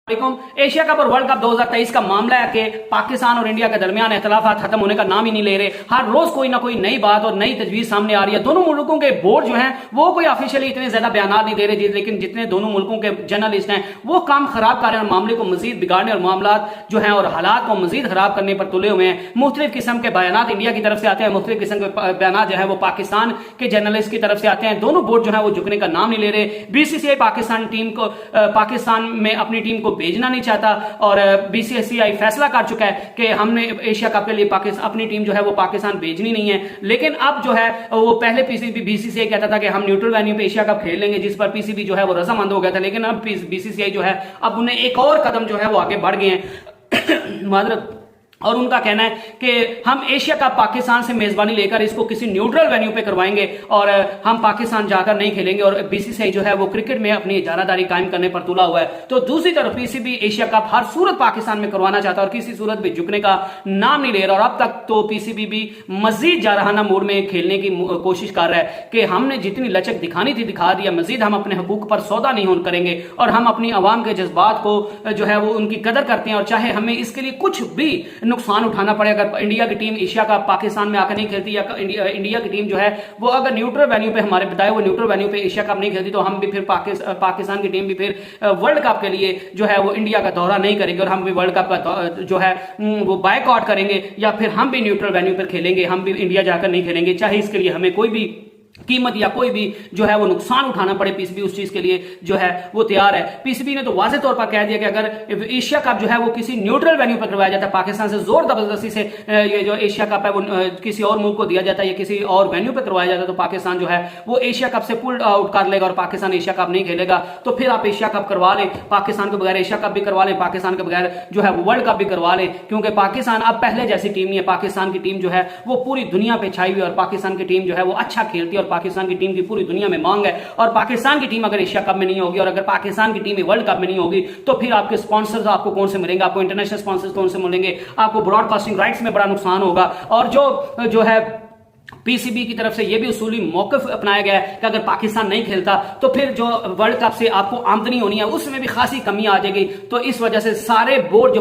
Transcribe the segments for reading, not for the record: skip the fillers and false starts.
Asia cup और world cup 2023 का मामला है कि पाकिस्तान और इंडिया के दरमियान इख्तलाफात खत्म होने का नाम ही नहीं ले रहे। हर रोज कोई ना कोई नई बात और नई तजवीज सामने आ रही है। दोनों मुल्कों के बोर्ड जो हैं वो कोई ऑफिशियली इतने ज्यादा बयान नहीं दे रहे, लेकिन जितने दोनों मुल्कों के जर्नलिस्ट हैं वो काम खराब कर रहे हैं, मामले को मजीद बिगाड़ने और मामला जो है और हालात को मजीद खराब करने पर तुले हुए हैं। मुख्तलिफ किस्म के बयान इंडिया की तरफ से आते हैं, मुख्तलिफ किस्म के बयान जो है वो पाकिस्तान के जर्नलिस्ट की तरफ से आते हैं। दोनों बोर्ड जो है वो झुकने का नाम नहीं ले रहे। बीसीसीआई पाकिस्तान में अपनी टीम को भेजना नहीं चाहता और बीसीसीआई फैसला कर चुका है कि हमने एशिया कप के लिए अपनी टीम जो है वो पाकिस्तान भेजनी नहीं है। लेकिन अब जो है वो पहले बीसीसीआई कहता था कि हम न्यूट्रल वेन्यू पे एशिया कप खेल लेंगे, जिस पर पीसीबी जो है वो रजामंद हो गया था। लेकिन अब बीसीसीआई जो है अब उन्हें एक और कदम जो है वो आगे बढ़ गए हैं मादरत, और उनका कहना है कि हम एशिया कप पाकिस्तान से मेजबानी लेकर इसको किसी न्यूट्रल वेन्यू पे करवाएंगे और हम पाकिस्तान जाकर नहीं खेलेंगे। और बीसीसीआई जो है वो क्रिकेट में अपनी इजारादारी कायम करने पर तुला हुआ है। तो दूसरी तरफ पीसीबी एशिया कप हर सूरत पाकिस्तान में करवाना चाहता है और किसी सूरत भी झुकने का नाम नहीं ले रहा। और अब तक तो पीसीबी भी मजीद जारहाना मोड में खेलने की कोशिश कर रहा है कि हमने जितनी लचक दिखानी थी दिखा दिया, मजीद हम अपने हकूक पर सौदा नहीं होन करेंगे और हम अपनी आवाम के जज्बात को जो है वो उनकी कदर करते हैं। और चाहे हमें इसके लिए कुछ भी नुकसान उठाना पड़े, अगर इंडिया की टीम एशिया का पाकिस्तान में आकर नहीं खेलती या इंडिया की टीम जो है वो अगर न्यूट्रल वेन्यू पे हमारे बताए हुए न्यूट्रल वेन्यू पे एशिया कप नहीं खेलती, तो हम भी फिर पाकिस्तान की टीम भी फिर वर्ल्ड कप के लिए जो है वो इंडिया का दौरा नहीं करेंगे और हम भी वर्ल्ड कप का जो है वो बायकॉट करेंगे या फिर हम भी न्यूट्रल वेन्यू पर खेलेंगे, हम भी इंडिया जाकर नहीं खेलेंगे। चाहे इसके लिए हमें कोई भी कीमत या कोई भी जो है वो नुकसान उठाना पड़े, पीसीबी उस चीज के लिए जो है वो तैयार है। पीसीबी ने तो वाज़ेह तौर पर कह दिया कि अगर एशिया कप जो है वो किसी न्यूट्रल वेन्यू पर करवाया जाता है, पाकिस्तान से जोर जबरदस्ती से ये जो एशिया कप है वो किसी और मुल्क को दिया जाता है या किसी और वेन्यू पर करवाया जाता है, तो पाकिस्तान जो है वो एशिया कप से पुल आउट कर लेगा और पाकिस्तान एशिया कप नहीं खेलेगा। तो फिर आप एशिया कप करवा लें, पाकिस्तान के बगैर एशिया कप भी करवा लें, पाकिस्तान के बगैर जो है वो वर्ल्ड कप भी करवा लें, क्योंकि पाकिस्तान अब पहले जैसी टीम नहीं है। पाकिस्तान की टीम जो है वो पूरी दुनिया पे छाई हुई और पाकिस्तान की टीम जो है वो अच्छा खेलती है और पाकिस्तान की टीम की पूरी दुनिया में मांग है। और पाकिस्तान की टीम अगर एशिया कप में नहीं होगी और अगर पाकिस्तान की टीम वर्ल्ड कप में नहीं होगी, तो फिर आपके स्पॉन्सर्स आपको कौन से मिलेंगे? आपको इंटरनेशनल स्पॉन्सर्स कौन से मिलेंगे? आपको ब्रॉडकास्टिंग राइट्स में बड़ा नुकसान होगा। और जो है पीसीबी की तरफ से यह भी उसूली मौकफ अपनाया गया है कि अगर पाकिस्तान नहीं खेलता तो फिर जो वर्ल्ड कप से आपको आमदनी होनी है उसमें भी खासी कमी आ जाएगी। तो इस वजह से सारे बोर्ड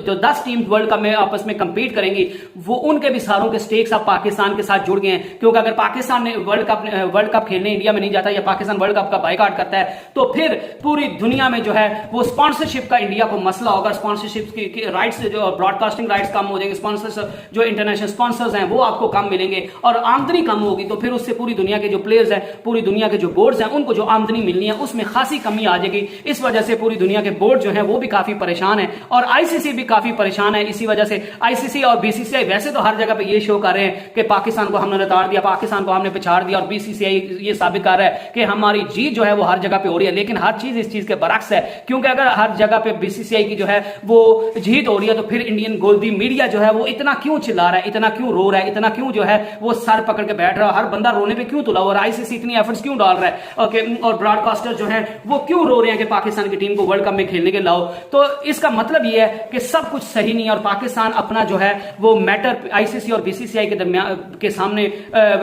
जो 10 टीम वर्ल्ड कप में आपस में कंपीट करेंगी, वो उनके भी सारों के स्टेक्स अब पाकिस्तान के साथ जुड़ गए हैं। क्योंकि अगर पाकिस्तान ने वर्ल्ड कप खेलने इंडिया में नहीं जाता या पाकिस्तान वर्ल्ड कप का बायकॉट करता है, तो फिर पूरी दुनिया में जो है वो स्पॉन्सरशिप का इंडिया को मसला होगा। स्पॉन्सरशिप की राइट्स जो ब्रॉडकास्टिंग राइट्स कम हो जाएंगे, स्पॉन्सर्स जो इंटरनेशनल स्पॉन्सर्स हैं वो आपको कम मिलेंगे और आमदनी कम होगी। तो फिर उससे पूरी दुनिया के जो प्लेयर्स हैं, पूरी दुनिया के जो बोर्ड्स हैं, उनको जो आमदनी मिलनी है उसमें खासी कमी आ जाएगी। इस वजह से पूरी दुनिया के बोर्ड जो हैं वो भी काफी परेशान है और आईसीसी भी काफी परेशान है। इसी वजह से आईसीसी और बीसीसीआई वैसे तो हर जगह पे ये शो कर रहे हैं कि पाकिस्तान को हमने नताड़ दिया, पाकिस्तान को हमने पिछाड़ दिया, और बीसीसीआई ये साबित कर रहा है कि हमारी जीत जो है वो हर जगह पे हो रही है। लेकिन हर चीज इस चीज के बरक्स है, क्योंकि अगर हर जगह पे बीसीसीआई की जो है वो जीत हो रही है, तो फिर इंडियन गोल्डी मीडिया जो है वो इतना क्यों चिल्ला रहा है, इतना क्यों रो रहा है, इतना क्यों जो है वो सर पकड़ के बैठ रहा है, हर बंदा रोने पे क्यों तुला, और आईसीसी इतनी एफर्ट्स क्यों डाल रहा है, ओके, और ब्रॉडकास्टर जो है वो क्यों रो रहे हैं कि पाकिस्तान की टीम को वर्ल्ड कप में खेलने के लाओ। तो इसका मतलब ये है कि सब कुछ सही नहीं है और पाकिस्तान अपना जो है वो मैटर आईसीसी और बीसीसीआई के दरमियान के सामने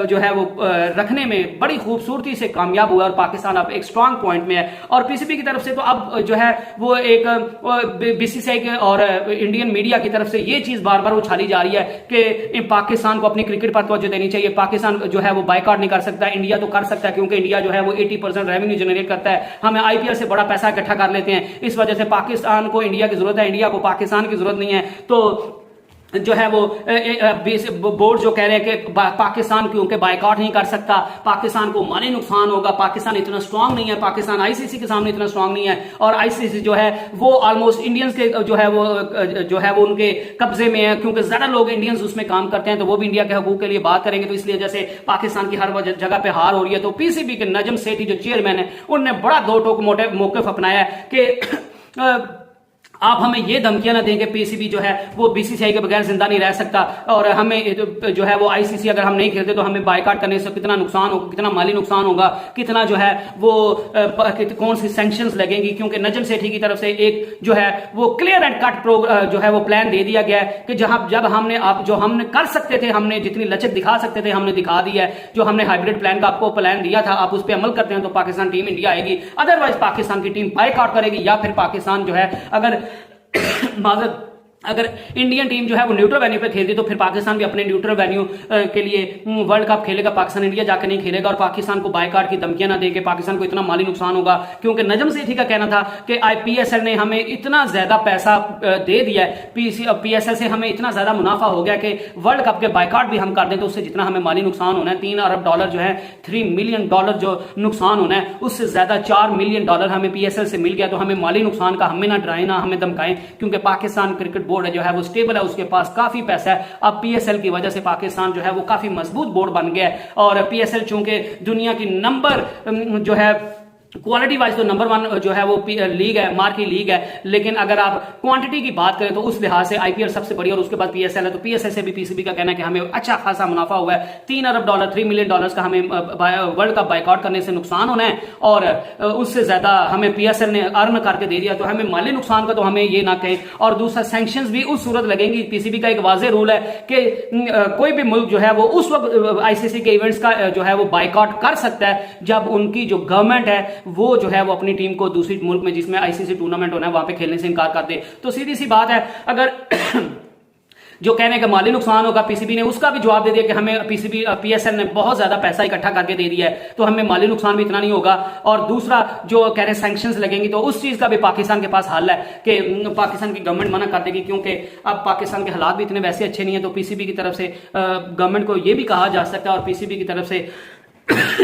जो है वो रखने में बड़ी खूबसूरती से कामयाब हुआ और पाकिस्तान अब एक स्ट्रांग पॉइंट में है। और पीसीबी की तरफ से तो अब जो है वो एक बीसीसीआई के और इंडियन मीडिया की तरफ से ये चीज बार बार उछाली जा रही है कि पाकिस्तान को अपनी क्रिकेट पर तवज्जो देनी चाहिए। पाकिस्तान जो है वो बायकॉट नहीं कर सकता, इंडिया तो कर सकता है, क्योंकि इंडिया जो है वो 80% रेवेन्यू जनरेट करता है। हमें आईपीएल से बड़ा पैसा इकट्ठा कर लेते हैं, इस वजह से पाकिस्तान को इंडिया की जरूरत है, इंडिया को पाकिस्तान की जरूरत नहीं है। तो जो है वो बोर्ड जो कह रहे हैं कि पाकिस्तान क्योंकि बायकॉट नहीं कर सकता, पाकिस्तान को माली नुकसान होगा, पाकिस्तान इतना स्ट्रांग नहीं है, पाकिस्तान आईसीसी के सामने इतना स्ट्रांग नहीं है, और आईसीसी जो है वो ऑलमोस्ट इंडियंस के जो है वो उनके कब्जे में है, क्योंकि ज्यादा लोग इंडियंस उसमें काम करते हैं, तो वो भी इंडिया के हकूक के लिए बात करेंगे। तो इसलिए जैसे पाकिस्तान की हर जगह पे हार हो रही है, तो पीसीबी के नजम सेठी जो चेयरमैन है उनने बड़ा दो टोक मौकफ अपनाया है कि आप हमें ये धमकियां ना दें कि पीसीबी जो है वो बीसीसीआई के बगैर जिंदा नहीं रह सकता, और हमें जो है वो आईसीसी अगर हम नहीं खेलते तो हमें बायकॉट करने से कितना नुकसान होगा, कितना माली नुकसान होगा, कितना जो है वो कौन सी सैंक्शंस लगेंगी। क्योंकि नजम सेठी की तरफ से एक जो है वो क्लियर एंड कट जो है वो प्लान दे दिया गया है कि जब हमने जो हमने कर सकते थे, हमने जितनी लचक दिखा सकते थे हमने दिखा दिया है। जो हमने हाइब्रिड प्लान का आपको प्लान दिया था, आप उस पर अमल करते हैं तो पाकिस्तान टीम इंडिया आएगी, अदरवाइज पाकिस्तान की टीम बायकॉट करेगी, या फिर पाकिस्तान जो है अगर माजर अगर इंडियन टीम जो है वो न्यूट्रल वेन्यू पे खेलती तो फिर पाकिस्तान भी अपने न्यूट्रल वेन्यू के लिए वर्ल्ड कप खेलेगा, पाकिस्तान इंडिया जाकर नहीं खेलेगा, और पाकिस्तान को बायकॉट की धमकियां ना देके पाकिस्तान को इतना माली नुकसान होगा। क्योंकि नजम सेठी का कहना था कि आईपीएसएल ने हमें इतना ज्यादा पैसा दे दिया है, पीएसएल से हमें इतना ज्यादा मुनाफा हो गया कि वर्ल्ड कप के बायकॉट भी हम कर दें तो उससे जितना हमें माली नुकसान होना है, $3 अरब जो है, $3 मिलियन जो नुकसान होना है, उससे ज्यादा $4 मिलियन हमें पीएसएल से मिल गया। तो हमें माली नुकसान का हमें ना डराएं ना हमें धमकाएं, क्योंकि पाकिस्तान क्रिकेट बोर्ड जो है वो स्टेबल है, उसके पास काफी पैसा है। अब पीएसएल की वजह से पाकिस्तान जो है वो काफी मजबूत बोर्ड बन गया है, और पीएसएल चूंकि दुनिया की नंबर जो है क्वालिटी वाइज तो नंबर 1 जो है वो लीग है, मार्की लीग है, लेकिन अगर आप क्वांटिटी की बात करें तो उस लिहाज से आईपीएल सबसे बड़ी और उसके बाद पीएसएल है। तो पीएसएल से भी पीसीबी का कहना है कि हमें अच्छा खासा मुनाफा हुआ है, $3 अरब $3 मिलियन का हमें वर्ल्ड कप बायकॉट करने से नुकसान होना है, और उससे ज्यादा हमें पीएसएल ने अर्न करके दे दिया। तो हमें माली नुकसान का तो हमें ये ना कहें, और दूसरा सैंक्शंस भी उस सूरत लगेंगी। पीसीबी का एक वाज़ेह रूल है कि कोई भी मुल्क जो है वो उस वक्त आईसीसी के इवेंट्स का जो है वो बायकॉट कर सकता है जब उनकी जो गवर्नमेंट है वो जो है वो अपनी टीम को दूसरी मुल्क में जिसमें आईसीसी टूर्नामेंट होना है वहां पे खेलने से इनकार कर दे। तो सीधी सी बात है, अगर जो कहने का माली नुकसान होगा, पीसीबी ने उसका भी जवाब दे दिया कि हमें पीएसएल ने बहुत ज्यादा पैसा इकट्ठा करके दे दिया है, तो हमें माली नुकसान भी इतना नहीं होगा। और दूसरा जो कह रहे सैंक्शंस लगेंगी, तो उस चीज का भी पाकिस्तान के पास हल है कि पाकिस्तान की गवर्नमेंट मना कर देगी, क्योंकि अब पाकिस्तान के हालात भी इतने वैसे अच्छे नहीं है। तो पीसीबी की तरफ से गवर्नमेंट को यह भी कहा जा सकता है, और पीसीबी की तरफ से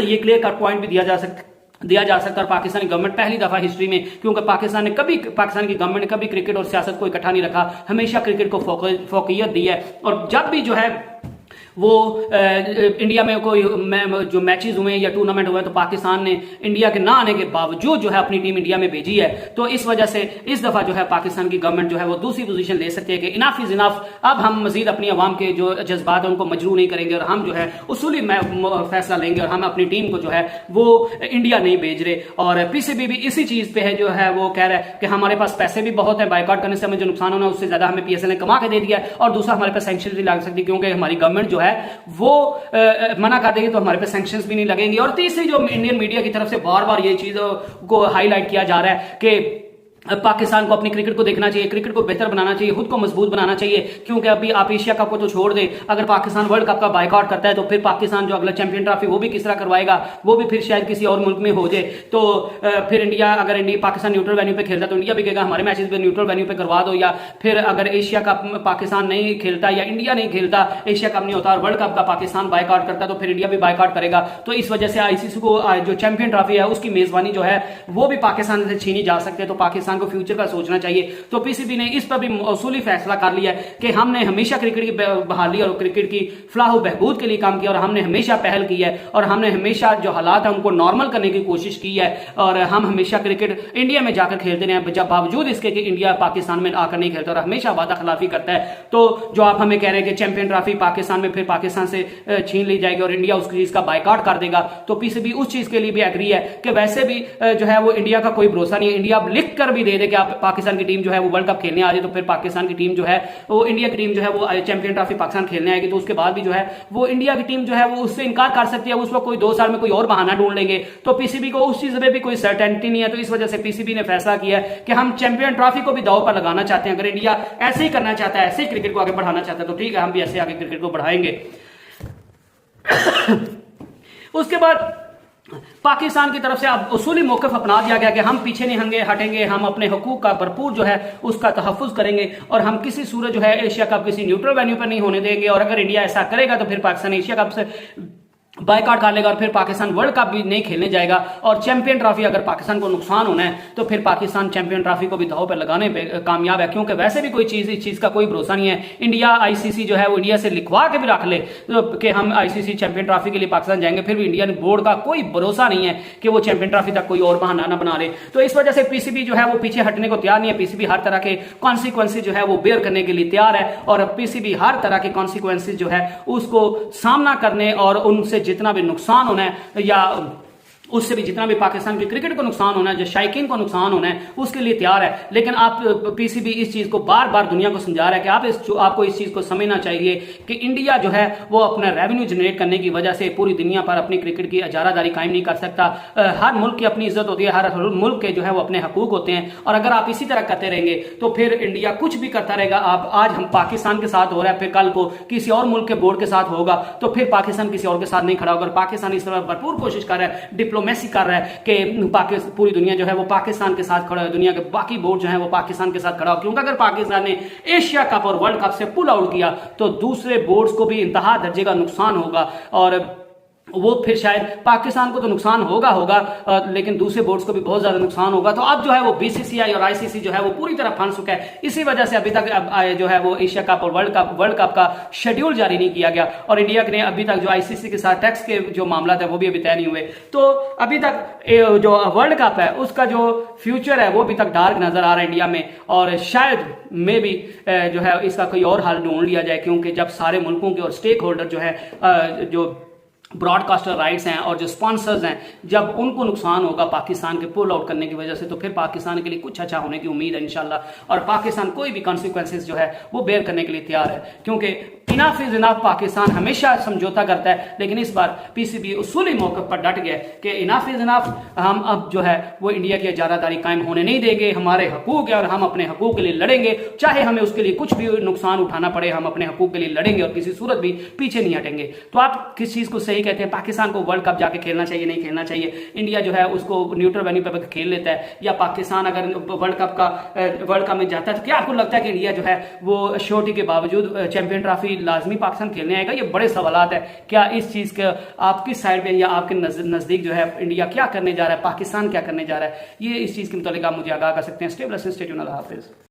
ये क्लियर कट पॉइंट भी दिया जा सकता है। और पाकिस्तानी गवर्नमेंट पहली दफा हिस्ट्री में, क्योंकि पाकिस्तान की गवर्नमेंट ने कभी क्रिकेट और सियासत को इकट्ठा नहीं रखा, हमेशा क्रिकेट को फोकियत दी है। और जब भी जो है वो इंडिया में कोई जो मैचेस हुए या टूर्नामेंट हुए तो पाकिस्तान ने इंडिया के ना आने के बावजूद जो है अपनी टीम इंडिया में भेजी है। तो इस वजह से इस दफा जो है पाकिस्तान की गवर्नमेंट जो है वो दूसरी पोजीशन ले सकती है कि इनफ इज इनफ, अब हम मजीद अपनी आवाम के जो जज्बात हैं उनको मजरू नहीं करेंगे, और हम जो है उसूली फैसला लेंगे, और हम अपनी टीम को जो है वो इंडिया नहीं भेज रहे। और पीसीबी भी इसी चीज पे है, जो है वो कह रहा है कि हमारे पास पैसे भी बहुत है, बायकॉट करने से हमें जो नुकसान होना है उससे ज्यादा हमें पीएसएल ने कमा के दे दिया है, और दूसरा हमारे पास सैंक्शन भी लग सकती, क्योंकि हमारी गवर्नमेंट जो है वो मना कर देगी तो हमारे पे सैंक्शंस भी नहीं लगेंगे। और तीसरी जो इंडियन मीडिया की तरफ से बार बार ये चीज को हाईलाइट किया जा रहा है कि पाकिस्तान को अपनी क्रिकेट को देखना चाहिए, क्रिकेट को बेहतर बनाना चाहिए, खुद को मजबूत बनाना चाहिए, क्योंकि अभी आप एशिया कप को तो छोड़ दे, अगर पाकिस्तान वर्ल्ड कप का बायकॉट करता है तो फिर पाकिस्तान जो अगला चैंपियन ट्रॉफी वो भी किस तरह करवाएगा, वो भी फिर शायद किसी और मुल्क में हो जाए। तो फिर अगर पाकिस्तान न्यूट्रल वेन्यू पे खेलता तो इंडिया भी कहेगा हमारे मैचेस पे न्यूट्रल वेन्यू पे करवा दो, या फिर अगर एशिया कप पाकिस्तान नहीं खेलता या इंडिया नहीं खेलता, एशिया कप नहीं होता और वर्ल्ड कप का पाकिस्तान बायकॉट करता तो फिर इंडिया भी बायकॉट करेगा। तो इस वजह से आईसीसी को जो चैंपियन ट्रॉफी है उसकी मेजबानी जो है वो भी पाकिस्तान से छीनी जा सकती है। तो पाकिस्तान को फ्यूचर का सोचना चाहिए। तो पीसीबी ने इस पर भी उसूली फैसला कर लिया है कि हमने हमेशा क्रिकेट की बहाली और क्रिकेट की फलाह बहबूद के लिए काम किया, और हमने हमेशा पहल की है, और हमने हमेशा जो हालात है उनको नॉर्मल करने की कोशिश की है, और हम हमेशा क्रिकेट इंडिया में जाकर खेलते रहे, जब बावजूद इसके कि इंडिया पाकिस्तान में आकर नहीं खेलता और हमेशा वादा खिलाफी करता है। तो जो आप हमें कह रहे हैं कि चैंपियन ट्रॉफी पाकिस्तान में फिर पाकिस्तान से छीन ली जाएगी और इंडिया उस चीज का बायकॉट कर देगा, तो पीसीबी उस चीज के लिए भी एग्री है कि वैसे भी जो है वो इंडिया का कोई भरोसा नहीं है। इंडिया अब लिख कर भी दे दे कि आप पाकिस्तान की टीम जो है वो वर्ल्ड कप खेलने आ रही है, तो फिर पाकिस्तान की टीम जो है वो इंडिया की टीम जो है वो चैंपियन ट्रॉफी पाकिस्तान खेलने आएगी, तो उसके बाद भी जो है वो इंडिया की टीम जो है वो उससे इनकार कर सकती है। उस वक्त कोई 2 साल में कोई और बहाना ढूंढ लेंगे। तो पीसीबी को उस चीज में भी कोई सर्टेनिटी नहीं है। तो इस वजह से पीसीबी ने फैसला किया है कि हम चैंपियन ट्रॉफी को भी दांव पर लगाना चाहते हैं। अगर इंडिया ऐसे ही करना चाहता है, ऐसे ही क्रिकेट को आगे बढ़ाना चाहता है, तो ठीक है, हम भी ऐसे आगे क्रिकेट को बढ़ाएंगे। उसके बाद पाकिस्तान की तरफ से अब उसूली मौक़िफ़ अपना दिया गया कि हम पीछे नहीं हटेंगे, हम अपने हुकूक का भरपूर जो है उसका तहफ़्फ़ुज़ करेंगे, और हम किसी सूरत जो है एशिया कप किसी न्यूट्रल वेन्यू पर नहीं होने देंगे। और अगर इंडिया ऐसा करेगा तो फिर पाकिस्तान एशिया कप से बायकॉट कर लेगा और फिर पाकिस्तान वर्ल्ड कप भी नहीं खेलने जाएगा। और चैंपियन ट्रॉफी अगर पाकिस्तान को नुकसान होना है तो फिर पाकिस्तान चैंपियन ट्रॉफी को भी दांव पर लगाने पे कामयाब है, क्योंकि वैसे भी कोई चीज इस चीज का कोई भरोसा नहीं है। इंडिया आईसीसी जो है वो इंडिया से लिखवा के भी रख ले तो कि हम आईसीसी चैंपियन ट्रॉफी के लिए पाकिस्तान जाएंगे, फिर भी इंडियन बोर्ड का कोई भरोसा नहीं है कि वो चैंपियन ट्रॉफी तक कोई और बहाना ना बना ले। तो इस वजह से पीसीबी जो है वो पीछे हटने को तैयार नहीं है। पीसीबी हर तरह के कॉन्सिक्वेंसेज जो है वो बेयर करने के लिए तैयार है और पीसीबी हर तरह के कॉन्सिक्वेंसेज जो है उसको सामना करने और उनसे जितना भी नुकसान होना है या उससे भी जितना भी पाकिस्तान की क्रिकेट को नुकसान होना है, जो शायकीन को नुकसान होना है, उसके लिए तैयार है। लेकिन आप पीसीबी इस चीज को बार बार दुनिया को समझा रहा है कि आपको इस चीज को समझना चाहिए कि इंडिया जो है वो अपना रेवेन्यू जनरेट करने की वजह से पूरी दुनिया पर अपनी क्रिकेट की इजारादारी कायम नहीं कर सकता। हर मुल्क की अपनी इज्जत होती है, हर मुल्क के जो है वो अपने हकूक होते हैं और अगर आप इसी तरह करते रहेंगे तो फिर इंडिया कुछ भी करता रहेगा। आप आज हम पाकिस्तान के साथ हो रहा है, फिर कल को किसी और मुल्क के बोर्ड के साथ होगा तो फिर पाकिस्तान किसी और के साथ नहीं खड़ा होगा। पाकिस्तान इस तरह भरपूर कोशिश कर रहा है, डिप्लोमेसी कर रहा है कि पूरी दुनिया जो है वो पाकिस्तान के साथ खड़ा है, दुनिया के बाकी बोर्ड जो है वो पाकिस्तान के साथ खड़ा हो, क्योंकि अगर पाकिस्तान ने एशिया कप और वर्ल्ड कप से पुल आउट किया तो दूसरे बोर्ड्स को भी इंतहा दर्जे का नुकसान होगा और वो फिर शायद पाकिस्तान को तो नुकसान होगा लेकिन दूसरे बोर्ड्स को भी बहुत ज्यादा नुकसान होगा। तो अब जो है वो बीसीसीआई और आईसीसी जो है वो पूरी तरह फंस चुका है। इसी वजह से अभी तक जो है वो एशिया कप और वर्ल्ड कप का शेड्यूल जारी नहीं किया गया और इंडिया ने अभी तक जो आईसीसी के साथ टैक्स के जो मामला था वो भी अभी तय नहीं हुए। तो अभी तक जो वर्ल्ड कप है उसका जो फ्यूचर है वो अभी तक डार्क नजर आ रहा है इंडिया में और शायद में भी जो है इसका कोई और हल ढूंढ लिया जाए, क्योंकि जब सारे मुल्कों के और स्टेक होल्डर जो है जो ब्रॉडकास्टर राइट्स हैं और जो स्पॉन्सर्स हैं जब उनको नुकसान होगा पाकिस्तान के पुल आउट करने की वजह से तो फिर पाकिस्तान के लिए कुछ अच्छा होने की उम्मीद है इंशाल्लाह। और पाकिस्तान कोई भी कॉन्सिक्वेंसेज जो है वो बेयर करने के लिए तैयार है, क्योंकि इनाफ इज इनाफ पाकिस्तान हमेशा समझौता करता है, लेकिन इस बार पीसीबी उसूली मौके पर डट गया कि इनाफ इज इनाफ, हम अब जो है वो इंडिया की इजारादारी कायम होने नहीं देंगे। हमारे हकूक है और हम अपने हकूक के लिए लड़ेंगे, चाहे हमें उसके लिए कुछ भी नुकसान उठाना पड़े, हम अपने हकूक के लिए लड़ेंगे और किसी सूरत भी पीछे नहीं हटेंगे। तो आप किस चीज को सही कहते हैं, पाकिस्तान को वर्ल्ड कप जाके खेलना चाहिए नहीं खेलना चाहिए, इंडिया जो है उसको न्यूट्रल वेन्यू पर खेल लेता है, या पाकिस्तान अगर वर्ल्ड कप में जाता है तो क्या आपको लगता है कि इंडिया जो है वो श्योरिटी के बावजूद चैंपियन ट्रॉफी लाजमी पाकिस्तान खेलने आएगा? ये बड़े सवालात है। क्या इस चीज के आपकी साइड में या आपके नजदीक जो है इंडिया क्या करने जा रहा है, पाकिस्तान क्या करने जा रहा है, ये इस चीज के मुताबिक आप मुझे आगाह कर सकते हैं। स्टे ब्लेस्ड, स्टे ट्यून्ड, अल्लाह हाफिज।